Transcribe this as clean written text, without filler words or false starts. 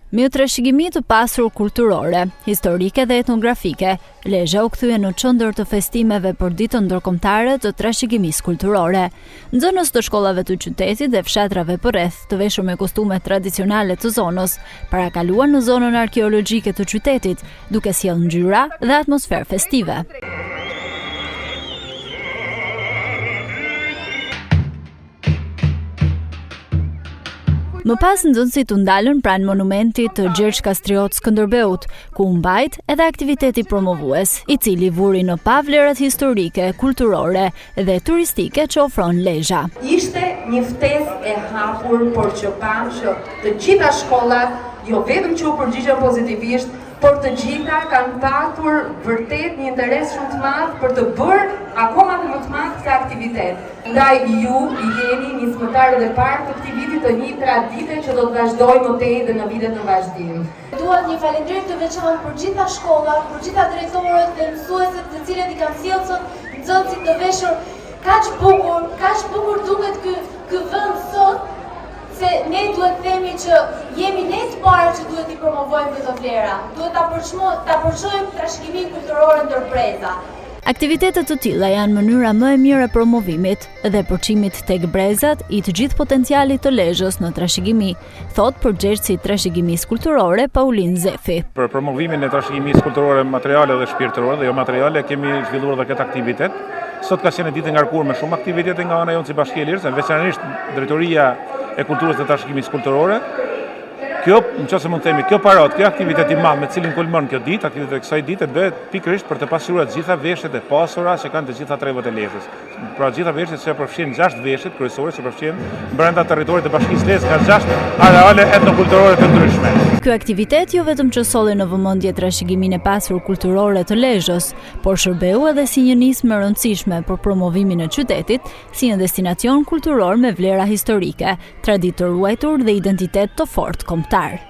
Me trashëgimi të pasur kulturore, historike dhe etnografike, Lezhë u kthye në qendër të festimeve për ditën ndërkombëtare të trashëgimisë kulturore. Nxënës të shkollave të qytetit dhe fshatrave përreth, të veshur me kostume tradicionale të zonës, parakaluan në zonën arkeologjike të qytetit, duke sjellë ngjyra dhe atmosferë festive. Më pas nxënësit u ndalën pranë monumentit të Gjergj Kastriot Skënderbeut, ku u mbajt edhe aktiviteti promovues, i cili vuri në pa vlerat historike, kulturore dhe turistike që ofron Lezhë. Ishte një ftesë e hapur, por që pam që të gjitha shkollat, jo vetëm që u përgjigjen pozitivisht, por të gjitha kanë patur vërtet një interes shumë të madh për të bërë akoma dhe më të madh këtë aktivitet. Ndaj ju i jeni nismëtarët e parë të këtij viti të një tradite që do të vazhdojë më tej dhe në vitet në vazhdim. Dua një falënderim të veçantë për gjitha shkollat, për gjitha drejtorët dhe mësuesit të cilët i kanë sjellë sot nxënësit të veshur kaq bukur duket ky vend sot. Se ne duhet themi që jemi ne të parë që duhet i promovojmë këto vlera. Duhet ta përçojmë trashëgiminë kulturore ndërpreza. Aktivitetet të tilla janë mënyra më e mirë e promovimit dhe përçimit tek brezat i të gjithë potencialit të Lezhës në trashëgimi, thot përgjegjësi i trashëgimisë kulturore Paulin Zefi. Për promovimin e trashëgimisë kulturore materiale dhe shpirtërore dhe jo materiale kemi zhvilluar edhe këtë aktivitet. Sot ka qenë ditë e ngarkuar me shumë aktivitete nga ana jonë si Bashkia e Lirës, veçanërisht Drejtoria e Kulturës dhe Trashëgimisë Kulturore. Kjo, nëse mund të themi, kjo parot, kjo aktivitet i madh me cilin kulmon kjo ditë, aktiviteti kësaj dite bëhet pikërisht për të pasuruar të gjitha veshjet e pasura që kanë të gjitha trevat e Lezhës. Pra gjitha veshjet që përfshin 6 veshjet kryesore që përfshin brenda territorit të Bashkisë Lezhë ka 6 areale etnokulturore të ndryshme. Ky aktivitet jo vetëm që solli në vëmendje trashëgiminë e pasur kulturore të Lezhës, por shërbeu edhe si një nismë e rëndësishme për promovimin e qytetit si një destinacion kulturor me vlera historike, traditë të ruajtur dhe identitet të fortë kombëtar.